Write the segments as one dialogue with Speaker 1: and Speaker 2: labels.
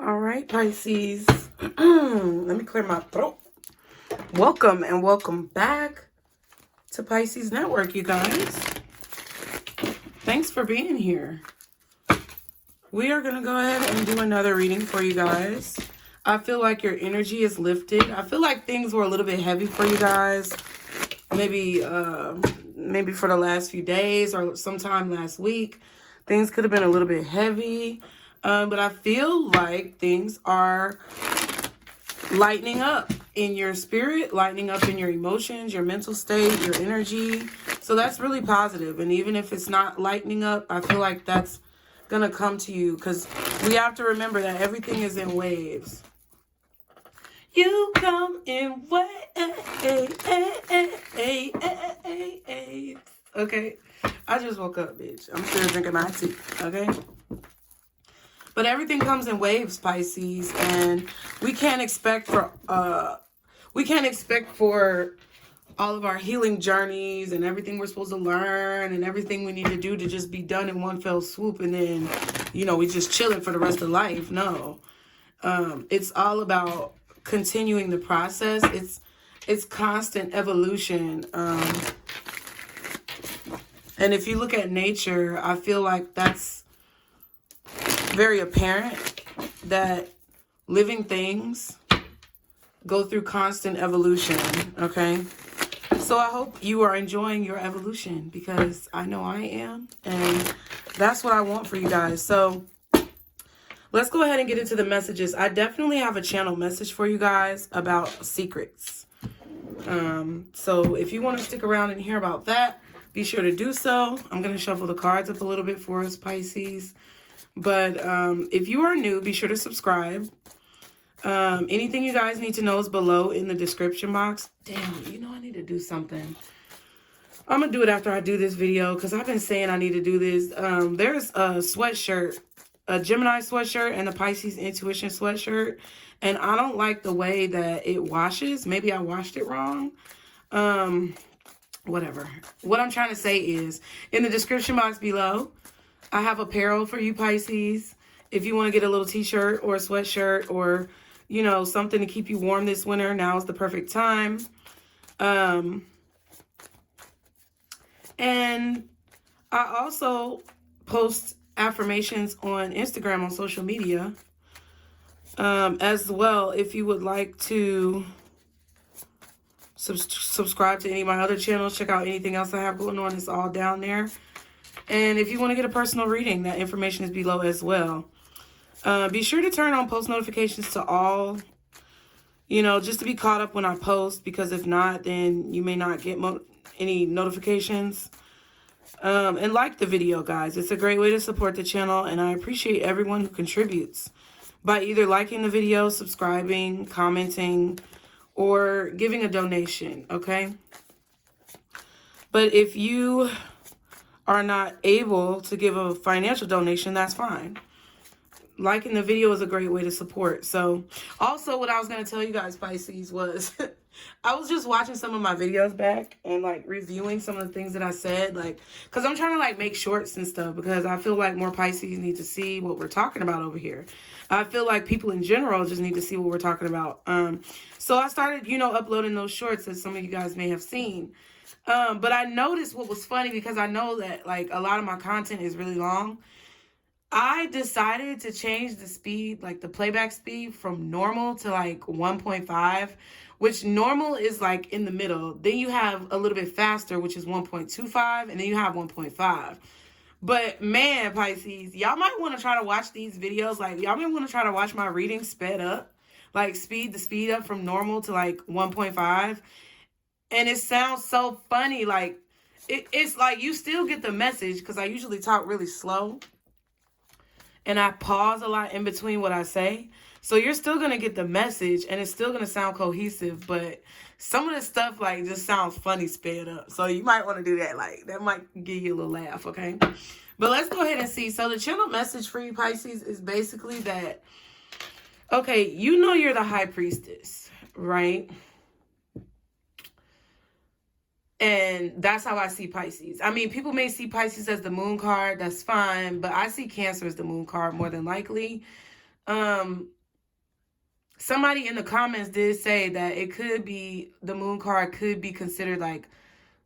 Speaker 1: All right, Pisces. Let me clear my throat. Welcome and welcome back to Pisces Network, you guys. Thanks for being here. We are going to go ahead and do another reading for you guys. I feel like your energy is lifted. I feel like things were a little bit heavy for you guys. Maybe for the last few days or sometime last week. Things could have been a little bit heavy. But I feel like things are lightening up in your spirit, lightening up in your emotions, your mental state, your energy. So that's really positive. And even if it's not lightening up, I feel like that's going to come to you, because we have to remember that everything is in waves. You come in waves. Okay. I just woke up, bitch. I'm still drinking my tea. Okay. But everything comes in waves, Pisces, and we can't expect for all of our healing journeys and everything we're supposed to learn and everything we need to do to just be done in one fell swoop, and then, you know, we just chilling for the rest of life. No. It's all about continuing the process. It's constant evolution. And if you look at nature, I feel like that's very apparent, that living things go through constant evolution, okay? So I hope you are enjoying your evolution, because I know I am, and that's what I want for you guys. So let's go ahead and get into the messages. I definitely have a channel message for you guys about secrets. So if you want to stick around and hear about that, be sure to do so. I'm going to shuffle the cards up a little bit for us, Pisces. But if you are new, be sure to subscribe. Anything you guys need to know is below in the description box. Damn, you know I need to do something. I'm going to do it after I do this video, because I've been saying I need to do this. There's a sweatshirt, a Gemini sweatshirt and a Pisces Intuition sweatshirt. And I don't like the way that it washes. Maybe I washed it wrong. Whatever. What I'm trying to say is, in the description box below, I have apparel for you, Pisces. If you want to get a little t-shirt or a sweatshirt or, you know, something to keep you warm this winter, now is the perfect time. And I also post affirmations on Instagram, on social media, as well. If you would like to subscribe to any of my other channels, check out anything else I have going on, it's all down there. And if you want to get a personal reading, that information is below as well. Be sure to turn on post notifications to all, you know, just to be caught up when I post, because if not, then you may not get any notifications. And like the video, guys. It's a great way to support the channel, and I appreciate everyone who contributes by either liking the video, subscribing, commenting, or giving a donation, okay? But if you are not able to give a financial donation, that's fine. Liking the video is a great way to support. So also, what I was going to tell you guys, Pisces, was I was just watching some of my videos back and like reviewing some of the things that I said, like, because I'm trying to like make shorts and stuff, because I feel like more Pisces need to see what we're talking about over here. I feel like people in general just need to see what we're talking about. So I started, you know, uploading those shorts, as some of you guys may have seen. But I noticed what was funny, because I know that like a lot of my content is really long. I decided to change the speed, like the playback speed, from normal to like 1.5, which normal is like in the middle. Then you have a little bit faster, which is 1.25, and then you have 1.5. But man, Pisces, y'all might want to try to watch these videos. Like, y'all might want to try to watch my reading sped up, like speed the speed up from normal to like 1.5. And it sounds so funny. Like, it's like you still get the message, because I usually talk really slow. And I pause a lot in between what I say. So you're still going to get the message, and it's still going to sound cohesive. But some of the stuff, like, just sounds funny sped up. So you might want to do that. Like, that might give you a little laugh, okay? But let's go ahead and see. So the channel message for you, Pisces, is basically that, okay, you know you're the high priestess, right? And that's how I see Pisces. I mean, people may see Pisces as the moon card. That's fine. But I see Cancer as the moon card more than likely. somebody in the comments did say that it could be, the moon card could be considered like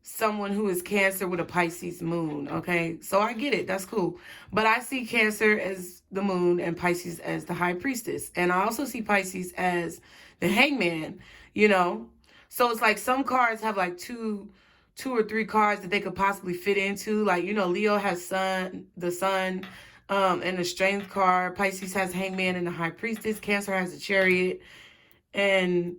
Speaker 1: someone who is Cancer with a Pisces moon. Okay, so I get it, that's cool. But I see Cancer as the moon and Pisces as the high priestess, and I also see Pisces as the hangman, you know. So it's like some cards have like two or three cards that they could possibly fit into. Like, you know, Leo has the sun and the strength card. Pisces has hangman and the high priestess. Cancer has the chariot and,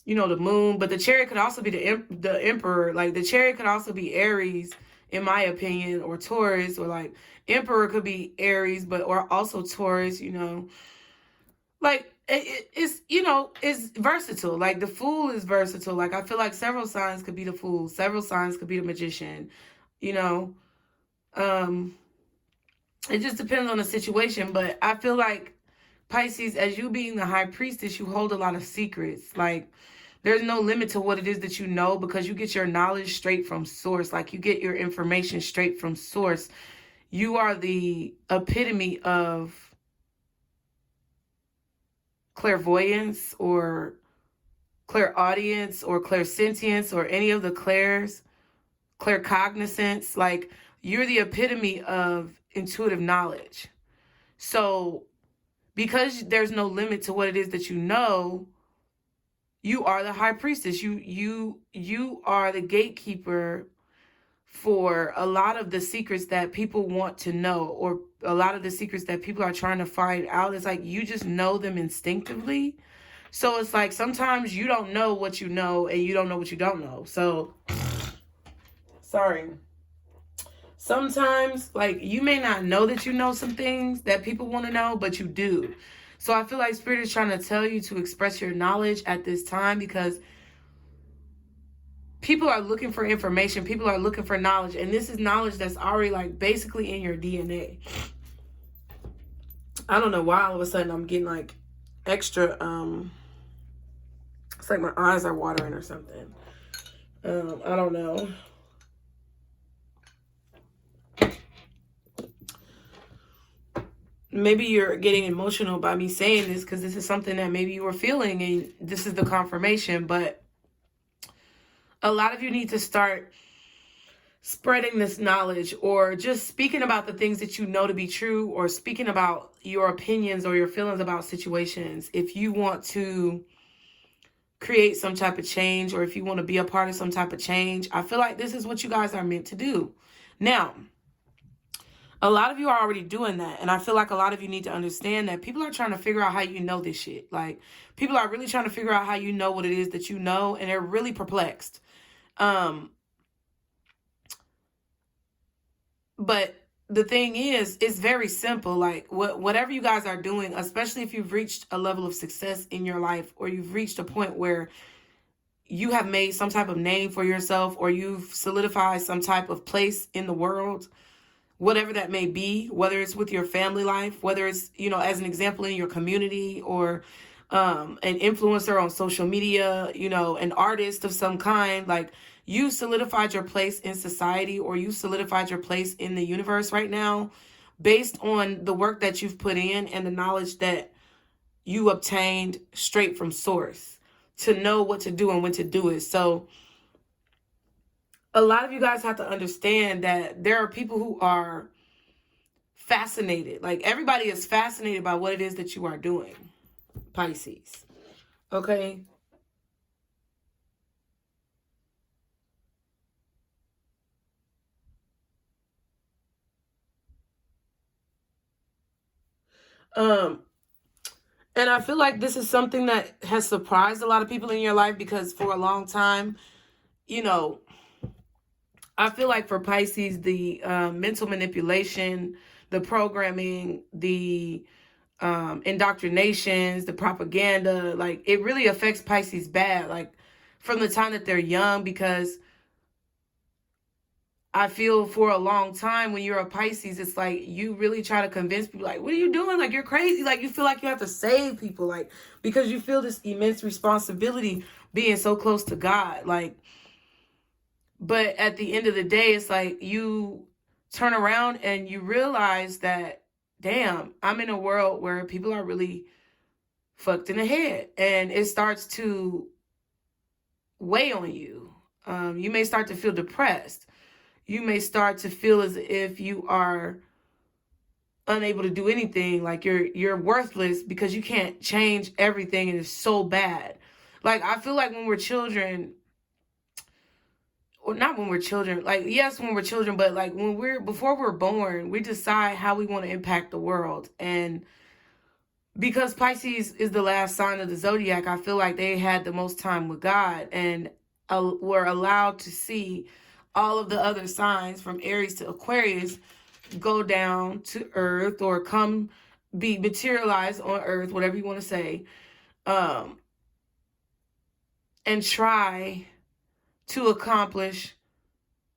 Speaker 1: you know, the moon. But the chariot could also be the emperor. Like, the chariot could also be Aries, in my opinion, or Taurus, or like emperor could be Aries, but or also Taurus, you know. Like, it's, you know, it's versatile. Like, the fool is versatile. Like, I feel like several signs could be the fool. Several signs could be the magician, you know. It just depends on the situation. But I feel like Pisces, as you being the high priestess, you hold a lot of secrets. Like, there's no limit to what it is that you know, because you get your knowledge straight from source. Like, you get your information straight from source. You are the epitome of clairvoyance or clairaudience or clairsentience or any of the clairs, claircognizance. Like, you're the epitome of intuitive knowledge. So because there's no limit to what it is that you know, you are the high priestess. You are the gatekeeper for a lot of the secrets that people want to know, or a lot of the secrets that people are trying to find out. It's like you just know them instinctively. So it's like sometimes you don't know what you know, and you don't know what you don't know. So, sorry. Sometimes, like, you may not know that you know some things that people want to know, but you do. So I feel like Spirit is trying to tell you to express your knowledge at this time, because people are looking for information. People are looking for knowledge. And this is knowledge that's already, like, basically in your DNA. I don't know why all of a sudden I'm getting, like, extra, it's like my eyes are watering or something. I don't know. Maybe you're getting emotional by me saying this, because this is something that maybe you were feeling, and this is the confirmation. But a lot of you need to start spreading this knowledge, or just speaking about the things that you know to be true, or speaking about your opinions or your feelings about situations. If you want to create some type of change, or if you want to be a part of some type of change, I feel like this is what you guys are meant to do. Now, a lot of you are already doing that. And I feel like a lot of you need to understand that people are trying to figure out how you know this shit. Like, people are really trying to figure out how you know what it is that you know. And they're really perplexed. But the thing is, it's very simple. Like, whatever you guys are doing, especially if you've reached a level of success in your life, or you've reached a point where you have made some type of name for yourself, or you've solidified some type of place in the world, whatever that may be, whether it's with your family life, whether it's, you know, as an example in your community, or an influencer on social media, you know, an artist of some kind. Like, you solidified your place in society, or you solidified your place in the universe right now, based on the work that you've put in and the knowledge that you obtained straight from source, to know what to do and when to do it. So a lot of you guys have to understand that there are people who are fascinated. Like, everybody is fascinated by what it is that you are doing, Pisces. Okay? And I feel like this is something that has surprised a lot of people in your life, because for a long time, you know, I feel like for Pisces, the mental manipulation, the programming, the indoctrinations, the propaganda, like, it really affects Pisces bad, like, from the time that they're young. Because I feel for a long time, when you're a Pisces, it's like you really try to convince people, like, what are you doing? Like, you're crazy. Like, you feel like you have to save people, like, because you feel this immense responsibility being so close to God. Like, but at the end of the day, it's like you turn around and you realize that, damn, I'm in a world where people are really fucked in the head, and it starts to weigh on you. You may start to feel depressed. You may start to feel as if you are unable to do anything, like you're worthless because you can't change everything and it's so bad. Like, I feel like when we're children, or not when we're children, like, yes, when we're children, but like before we're born, we decide how we want to impact the world. And because Pisces is the last sign of the zodiac, I feel like they had the most time with God and were allowed to see all of the other signs from Aries to Aquarius go down to Earth, or come be materialized on Earth, whatever you want to say, and try to accomplish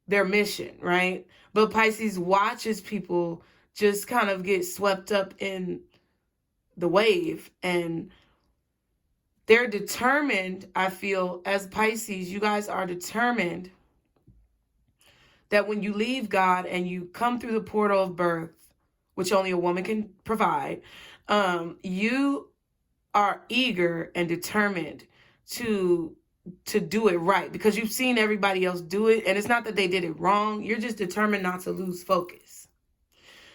Speaker 1: their mission, right? But Pisces watches people just kind of get swept up in the wave, and they're determined. I feel as Pisces, you guys are determined that when you leave God and you come through the portal of birth, which only a woman can provide, you are eager and determined to do it right, because you've seen everybody else do it, and it's not that they did it wrong. You're just determined not to lose focus.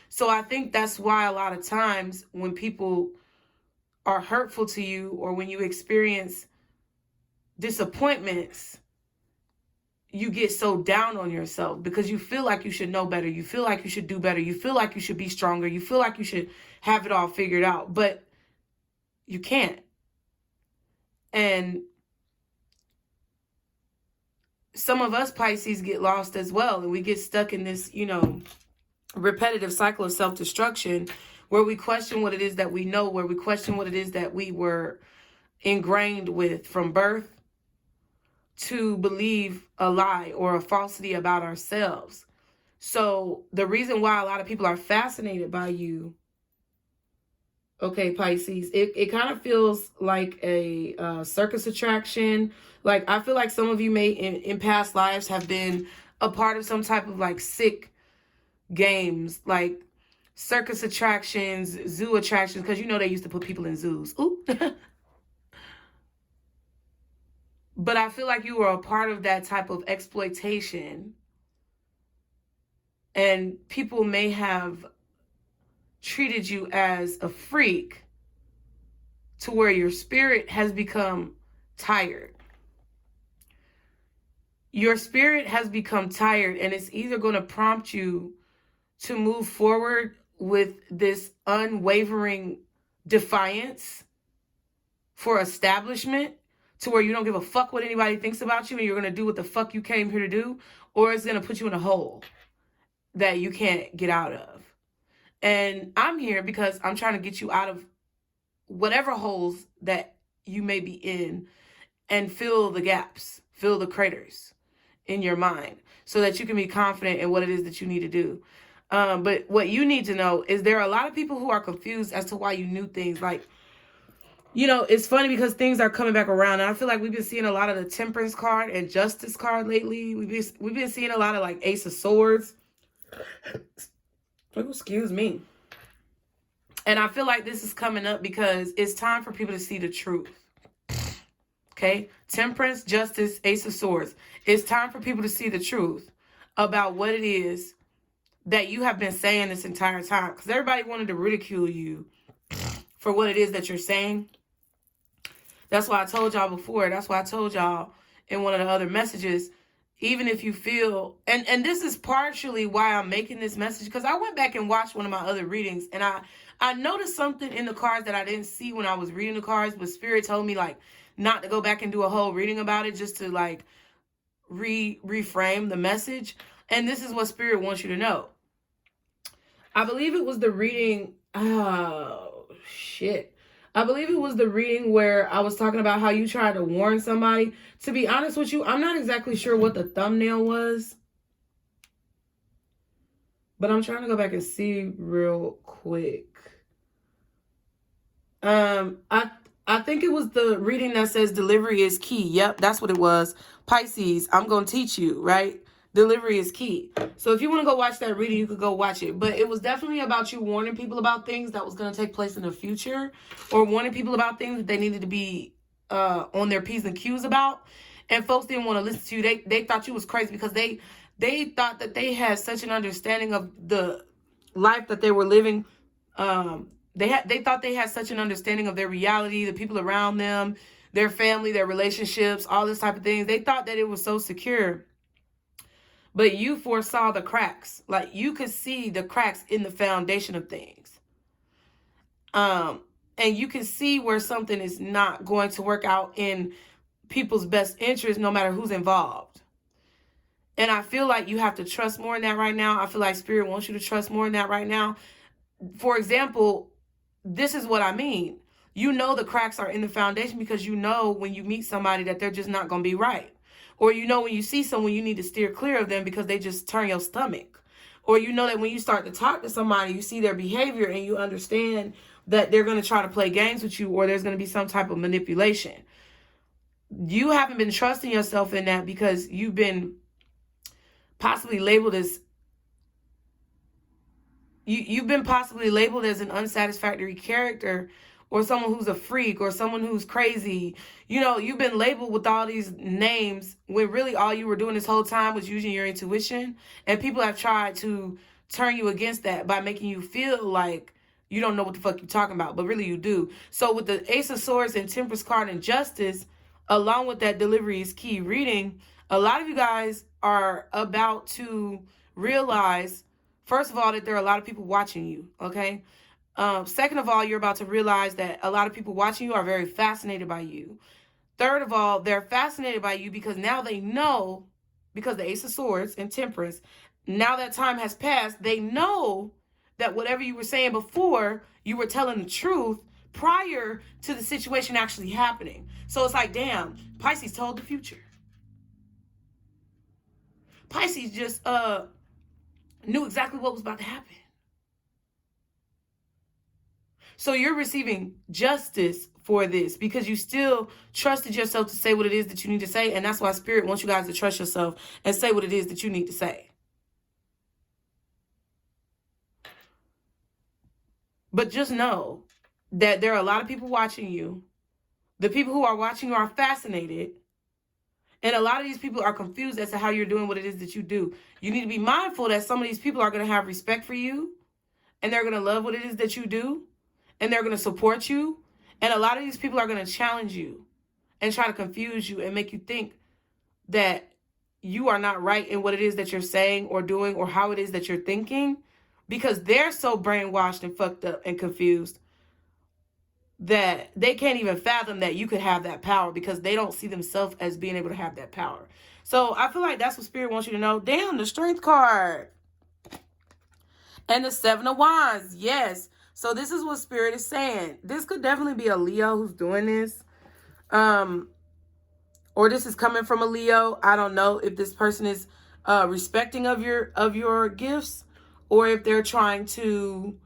Speaker 1: So I think that's why a lot of times when people are hurtful to you, or when you experience disappointments, you get so down on yourself because you feel like you should know better. You feel like you should do better. You feel like you should be stronger. You feel like you should have it all figured out, but you can't. And some of us Pisces get lost as well, and we get stuck in this, repetitive cycle of self-destruction, where we question what it is that we know, where we question what it is that we were ingrained with from birth, to believe a lie or a falsity about ourselves. So the reason why a lot of people are fascinated by you, okay, Pisces, it kind of feels like a circus attraction. Like, I feel like some of you may in past lives have been a part of some type of like sick games, like circus attractions, zoo attractions, because they used to put people in zoos. Ooh. But I feel like you were a part of that type of exploitation, and people may have treated you as a freak to where your spirit has become tired. Your spirit has become tired, and it's either going to prompt you to move forward with this unwavering defiance for establishment, to where you don't give a fuck what anybody thinks about you, and you're going to do what the fuck you came here to do, or it's going to put you in a hole that you can't get out of. And I'm here because I'm trying to get you out of whatever holes that you may be in, and fill the gaps, fill the craters in your mind, so that you can be confident in what it is that you need to do. But what you need to know is there are a lot of people who are confused as to why you knew things. Like, it's funny because things are coming back around, and I feel like we've been seeing a lot of the Temperance card and Justice card lately. We've been seeing a lot of like Ace of Swords. Excuse me. And I feel like this is coming up because it's time for people to see the truth. Okay? Temperance, Justice, Ace of Swords. It's time for people to see the truth about what it is that you have been saying this entire time. Because everybody wanted to ridicule you for what it is that you're saying. That's why I told y'all before. That's why I told y'all in one of the other messages, even if you feel, and this is partially why I'm making this message, because I went back and watched one of my other readings, and I noticed something in the cards that I didn't see when I was reading the cards, but Spirit told me like not to go back and do a whole reading about it, just to like reframe the message. And this is what Spirit wants you to know. I believe it was the reading, I believe it was the reading where I was talking about how you tried to warn somebody. To be honest with you, I'm not exactly sure what the thumbnail was, but I'm trying to go back and see real quick. I think it was the reading that says delivery is key. Yep, that's what it was. Pisces, I'm going to teach you, right? delivery is key. So if you want to go watch that reading, you could go watch it. But it was definitely about you warning people about things that was going to take place in the future, or warning people about things that they needed to be on their P's and Q's about. And folks didn't want to listen to you. They thought you was crazy because they thought that they had such an understanding of the life that they were living. They thought they had such an understanding of their reality, the people around them, their family, their relationships, all this type of things. They thought that it was so secure. But you foresaw the cracks. Like, you could see the cracks in the foundation of things. And you can see where something is not going to work out in people's best interest, no matter who's involved. And I feel like you have to trust more in that right now. I feel like Spirit wants you to trust more in that right now. For example, this is what I mean. You know the cracks are in the foundation because you know when you meet somebody that they're just not going to be right. Or you know when you see someone, you need to steer clear of them because they just turn your stomach. Or you know that when you start to talk to somebody, you see their behavior and you understand that they're going to try to play games with you, or there's going to be some type of manipulation. You haven't been trusting yourself in that because you've been possibly labeled as you've been possibly labeled as an unsatisfactory character, or someone who's a freak, or someone who's crazy. You know, you've been labeled with all these names when really all you were doing this whole time was using your intuition. And people have tried to turn you against that by making you feel like you don't know what the fuck you're talking about, but really you do. So with the Ace of Swords and Temperance card and Justice, along with that delivery is key reading, a lot of you guys are about to realize, first of all, that there are a lot of people watching you, okay? Second of all, you're about to realize that a lot of people watching you are very fascinated by you. Third of all, they're fascinated by you because now they know, because the Ace of Swords and Temperance, now that time has passed, they know that whatever you were saying before, you were telling the truth prior to the situation actually happening. So it's like, damn, Pisces told the future. Pisces just knew exactly what was about to happen. So you're receiving justice for this because you still trusted yourself to say what it is that you need to say. And that's why Spirit wants you guys to trust yourself and say what it is that you need to say. But just know that there are a lot of people watching you. The people who are watching you are fascinated. And a lot of these people are confused as to how you're doing what it is that you do. You need to be mindful that some of these people are going to have respect for you. And they're going to love what it is that you do. And they're going to support you. And a lot of these people are going to challenge you and try to confuse you and make you think that you are not right in what it is that you're saying or doing or how it is that you're thinking, because they're so brainwashed and fucked up and confused that they can't even fathom that you could have that power because they don't see themselves as being able to have that power. So I feel like that's what Spirit wants you to know. Damn, the Strength card. And the Seven of Wands. Yes. So this is what Spirit is saying. This could definitely be a Leo who's doing this. Or this is coming from a Leo. I don't know if this person is respecting of your gifts, or if they're trying to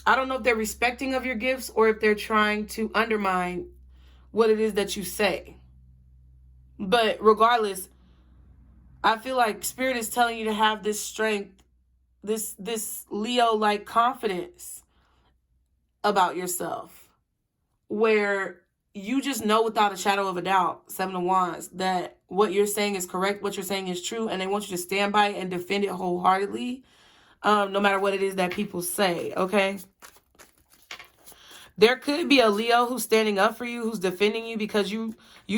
Speaker 1: I don't know if they're respecting of your gifts or if they're trying to undermine what it is that you say. But regardless, I feel like Spirit is telling you to have this strength, this Leo-like confidence about yourself, where you just know without a shadow of a doubt, Seven of Wands, that what you're saying is correct, what you're saying is true, and they want you to stand by it and defend it wholeheartedly, no matter what it is that people say, okay? There could be a Leo who's standing up for you, who's defending you because you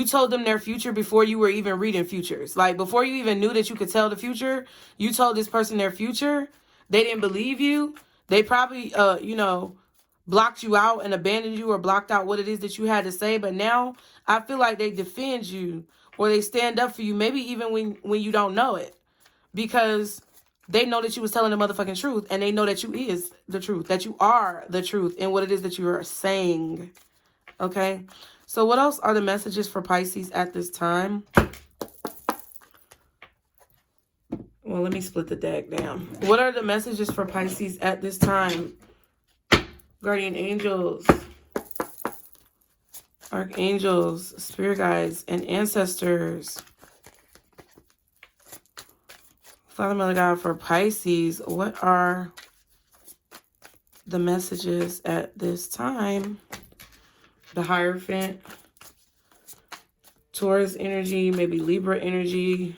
Speaker 1: told them their future before you were even reading futures. Like, before you even knew that you could tell the future, you told this person their future. They didn't believe you. They probably, blocked you out and abandoned you or blocked out what it is that you had to say. But now I feel like they defend you or they stand up for you, maybe even when you don't know it, because they know that you was telling the motherfucking truth, and they know that you is the truth, that you are the truth in what it is that you are saying. Okay? So what else are the messages for Pisces at this time? Well, let me split the deck down. What are the messages for Pisces at this time? Guardian angels, archangels, spirit guides, and ancestors. Father, Mother God, for Pisces, what are the messages at this time? The Hierophant, Taurus energy, maybe Libra energy.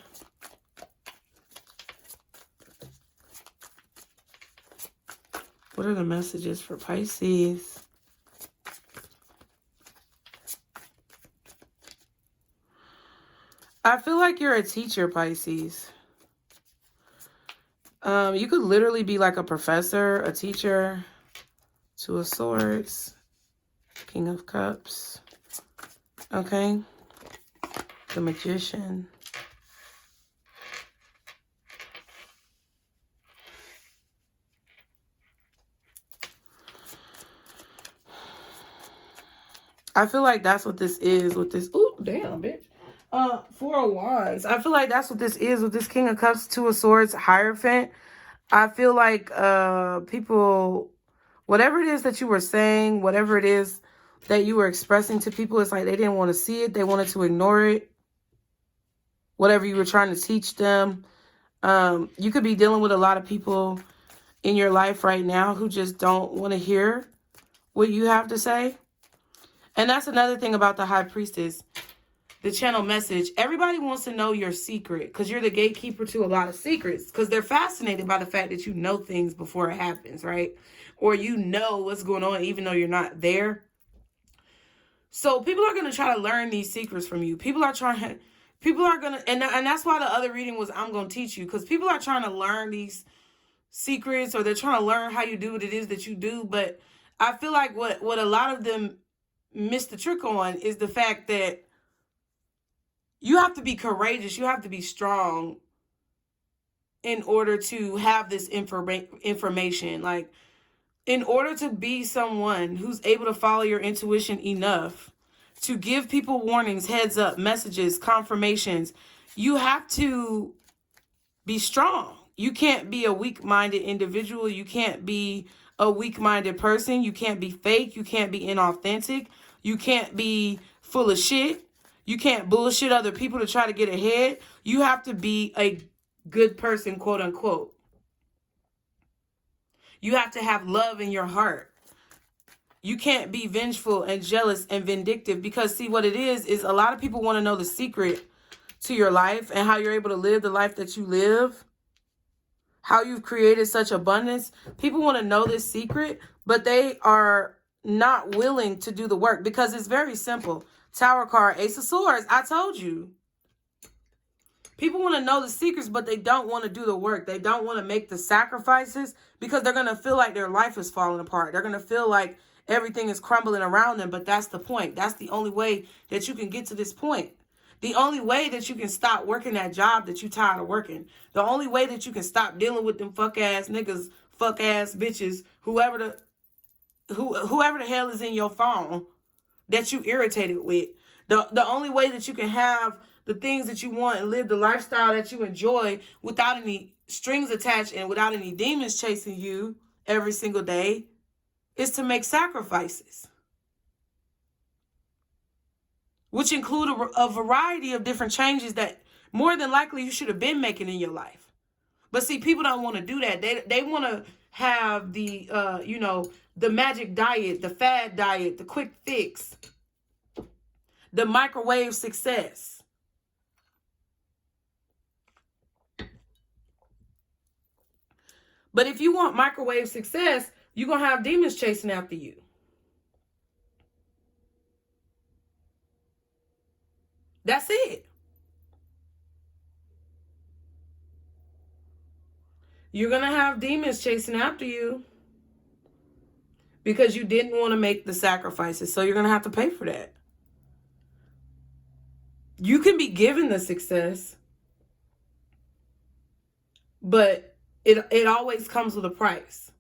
Speaker 1: What are the messages for Pisces? I feel like you're a teacher, Pisces. You could literally be like a professor, a teacher. Two of Swords, King of Cups. Okay. The Magician. I feel like that's what this is with this. Ooh, damn, bitch. Four of Wands. I feel like that's what this is with this King of Cups, Two of Swords, Hierophant. I feel like people, whatever it is that you were saying, whatever it is that you were expressing to people, it's like they didn't want to see it. They wanted to ignore it. Whatever you were trying to teach them. You could be dealing with a lot of people in your life right now who just don't want to hear what you have to say. And that's another thing about the High Priestess, the channel message. Everybody wants to know your secret because you're the gatekeeper to a lot of secrets, because they're fascinated by the fact that you know things before it happens, right? Or you know what's going on even though you're not there. So people are going to try to learn these secrets from you. People are going to, and that's why the other reading was, I'm going to teach you, because people are trying to learn these secrets, or they're trying to learn how you do what it is that you do. But I feel like what a lot of them miss the trick on is the fact that you have to be courageous. You have to be strong in order to have this information. Like, in order to be someone who's able to follow your intuition enough to give people warnings, heads up, messages, confirmations, you have to be strong. You can't be a weak-minded individual. You can't be a weak-minded person. You can't be fake. You can't be inauthentic. You can't be full of shit. You can't bullshit other people to try to get ahead. You have to be a good person, quote unquote. You have to have love in your heart. You can't be vengeful and jealous and vindictive, because see, what it is a lot of people want to know the secret to your life and how you're able to live the life that you live, how you've created such abundance. People want to know this secret, but they are not willing to do the work, because it's very simple. Tower card, Ace of Swords. I told you. People want to know the secrets, but they don't want to do the work. They don't want to make the sacrifices, because they're going to feel like their life is falling apart. They're going to feel like everything is crumbling around them. But that's the point. That's the only way that you can get to this point. The only way that you can stop working that job that you tired of working. The only way that you can stop dealing with them fuck ass niggas, fuck ass bitches, whoever the hell is in your phone that you irritated with. The only way that you can have the things that you want and live the lifestyle that you enjoy without any strings attached and without any demons chasing you every single day is to make sacrifices, which include a variety of different changes that more than likely you should have been making in your life. But see, people don't want to do that. They want to have the, the magic diet, the fad diet, the quick fix, the microwave success. But if you want microwave success, you're going to have demons chasing after you. That's it. You're going to have demons chasing after you because you didn't want to make the sacrifices. So you're going to have to pay for that. You can be given the success, but it always comes with a price.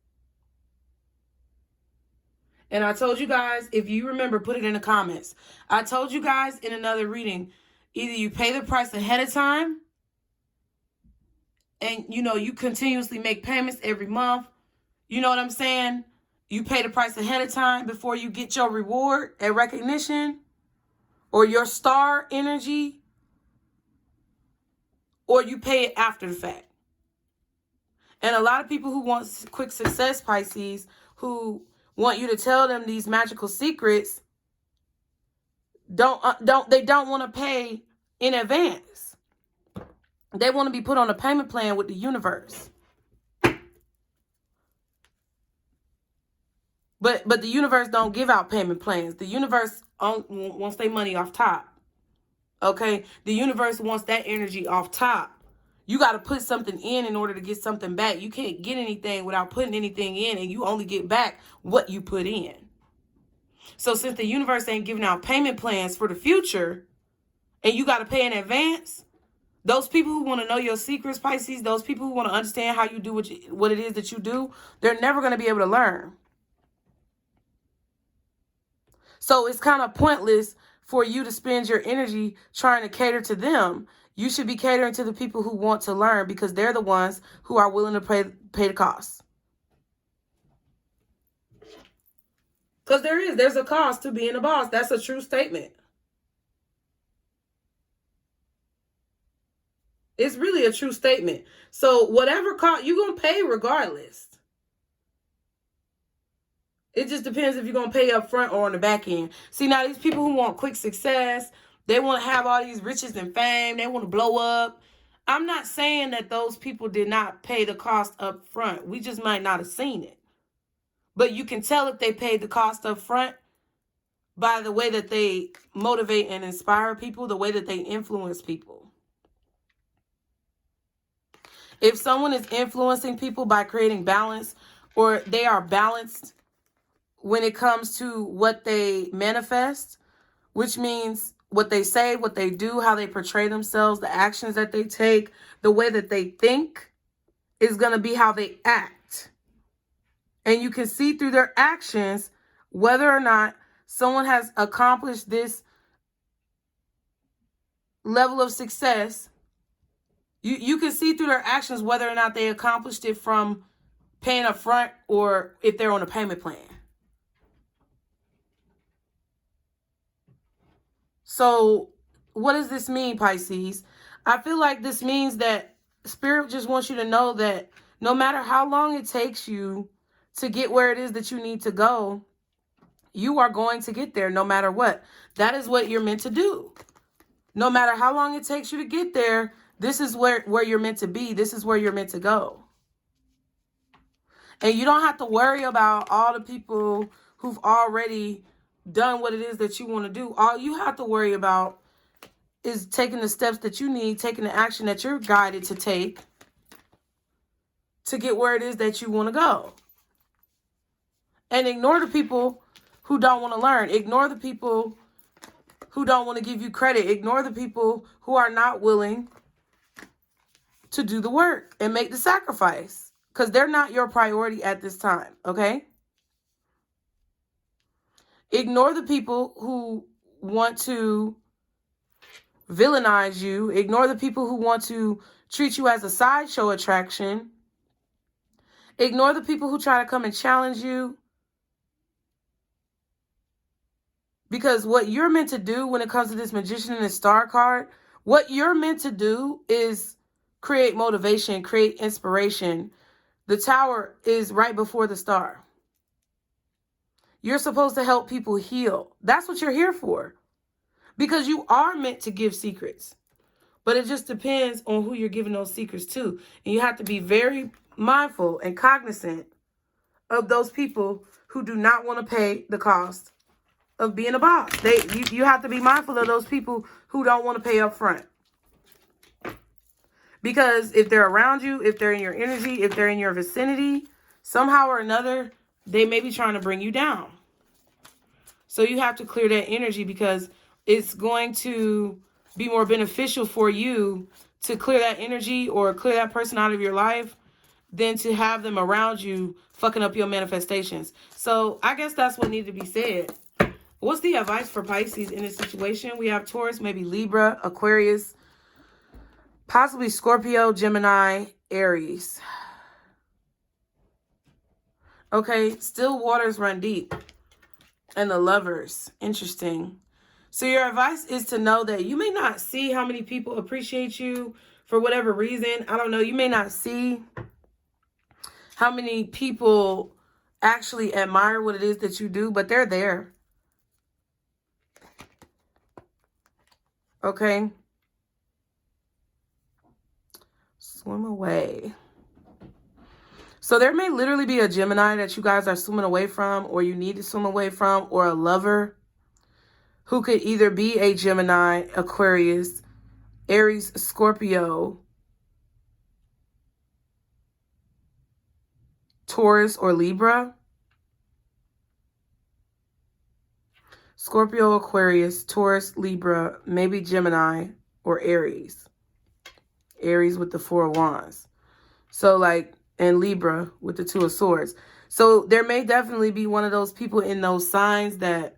Speaker 1: And I told you guys, if you remember, put it in the comments. I told you guys in another reading, either you pay the price ahead of time and, you continuously make payments every month. You know what I'm saying? You pay the price ahead of time before you get your reward and recognition or your star energy, or you pay it after the fact. And a lot of people who want quick success, Pisces, who want you to tell them these magical secrets, don't want to pay in advance. They want to be put on a payment plan with the universe. But the universe don't give out payment plans. The universe wants their money off top. Okay? The universe wants that energy off top. You got to put something in order to get something back. You can't get anything without putting anything in, and you only get back what you put in. So since the universe ain't giving out payment plans for the future, and you got to pay in advance, those people who want to know your secrets, Pisces, those people who want to understand how you do what it is that you do, they're never going to be able to learn. So it's kind of pointless for you to spend your energy trying to cater to them. You should be catering to the people who want to learn, because they're the ones who are willing to pay the cost. Because there's a cost to being a boss. That's a true statement. It's really a true statement. So whatever cost, you're going to pay regardless. It just depends if you're going to pay up front or on the back end. See, now these people who want quick success, they want to have all these riches and fame, they want to blow up. I'm not saying that those people did not pay the cost up front. We just might not have seen it. But you can tell if they paid the cost up front by the way that they motivate and inspire people, the way that they influence people. If someone is influencing people by creating balance, or they are balanced when it comes to what they manifest, which means what they say, what they do, how they portray themselves, the actions that they take, the way that they think is going to be how they act. And you can see through their actions whether or not someone has accomplished this level of success. You can see through their actions whether or not they accomplished it from paying up front or if they're on a payment plan. So what does this mean, Pisces? I feel like this means that Spirit just wants you to know that no matter how long it takes you to get where it is that you need to go, you are going to get there no matter what. That is what you're meant to do. No matter how long it takes you to get there, this is where you're meant to be. This is where you're meant to go. And you don't have to worry about all the people who've already done what it is that you want to do. All you have to worry about is taking the steps that you need, taking the action that you're guided to take to get where it is that you want to go. And ignore the people who don't want to learn. Ignore the people who don't want to give you credit. Ignore the people who are not willing to do the work and make the sacrifice, because they're not your priority at this time, okay? Ignore the people who want to villainize you. Ignore the people who want to treat you as a sideshow attraction. Ignore the people who try to come and challenge you. Because what you're meant to do when it comes to this Magician and the Star card, what you're meant to do is create motivation, create inspiration. The Tower is right before the Star. You're supposed to help people heal. That's what you're here for. Because you are meant to give secrets. But it just depends on who you're giving those secrets to. And you have to be very mindful and cognizant of those people who do not want to pay the cost of being a boss. You have to be mindful of those people who don't want to pay up front. Because if they're around you, if they're in your energy, if they're in your vicinity, somehow or another, they may be trying to bring you down. So you have to clear that energy, because it's going to be more beneficial for you to clear that energy or clear that person out of your life than to have them around you fucking up your manifestations. So I guess that's what needed to be said. What's the advice for Pisces in this situation? We have Taurus, maybe Libra, Aquarius, possibly Scorpio, Gemini, Aries. Okay, still waters run deep. And the Lovers. Interesting. So your advice is to know that you may not see how many people appreciate you for whatever reason. I don't know. You may not see how many people actually admire what it is that you do, but they're there. Okay? Swim away. So there may literally be a Gemini that you guys are swimming away from, or you need to swim away from, or a lover who could either be a Gemini, Aquarius, Aries, Scorpio, Taurus, or Libra. Scorpio, Aquarius, Taurus, Libra, maybe Gemini, or Aries. Aries with the 4 of Wands. So like, and Libra with the 2 of Swords. So there may definitely be one of those people in those signs that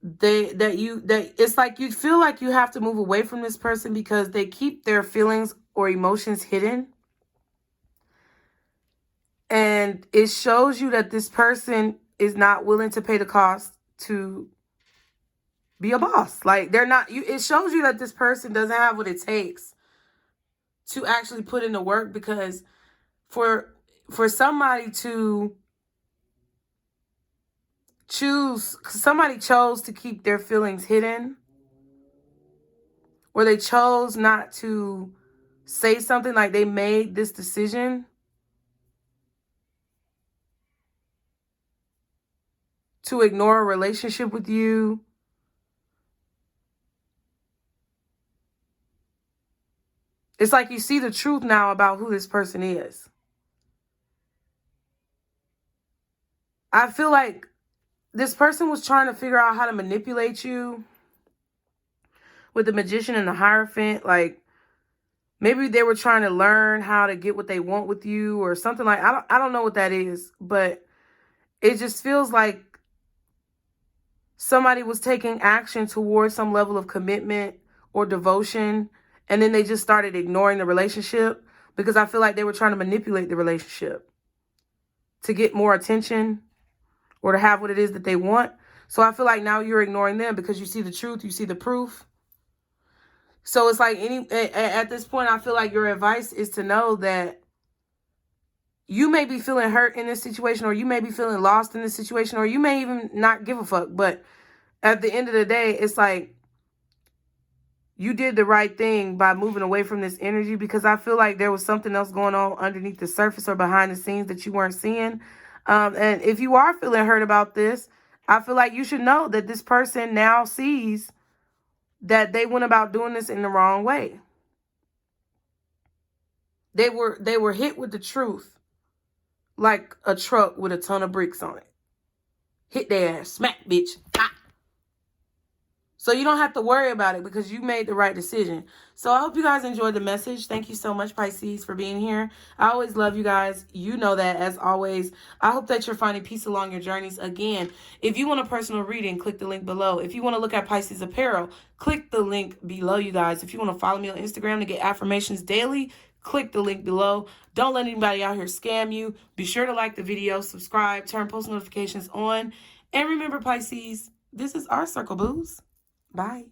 Speaker 1: it's like you feel like you have to move away from this person because they keep their feelings or emotions hidden. And it shows you that this person is not willing to pay the cost to be a boss. Like they're not, it shows you that this person doesn't have what it takes to actually put in the work, because for somebody to somebody chose to keep their feelings hidden, or they chose not to say something, like they made this decision to ignore a relationship with you. It's like you see the truth now about who this person is. I feel like this person was trying to figure out how to manipulate you with the Magician and the Hierophant. Like maybe they were trying to learn how to get what they want with you or something. Like I don't know what that is, but it just feels like somebody was taking action towards some level of commitment or devotion, and then they just started ignoring the relationship because I feel like they were trying to manipulate the relationship to get more attention or to have what it is that they want. So I feel like now you're ignoring them because you see the truth, you see the proof. So it's like at this point, I feel like your advice is to know that you may be feeling hurt in this situation, or you may be feeling lost in this situation, or you may even not give a fuck. But at the end of the day, it's like you did the right thing by moving away from this energy, because I feel like there was something else going on underneath the surface or behind the scenes that you weren't seeing. And if you are feeling hurt about this, I feel like you should know that this person now sees that they went about doing this in the wrong way. They were hit with the truth like a truck with a ton of bricks on it. Hit their ass, smack, bitch. Ah. So you don't have to worry about it because you made the right decision. So I hope you guys enjoyed the message. Thank you so much, Pisces, for being here. I always love you guys. You know that, as always. I hope that you're finding peace along your journeys. Again, if you want a personal reading, click the link below. If you want to look at Pisces apparel, click the link below, you guys. If you want to follow me on Instagram to get affirmations daily, click the link below. Don't let anybody out here scam you. Be sure to like the video, subscribe, turn post notifications on. And remember, Pisces, this is our circle, booze. Bye.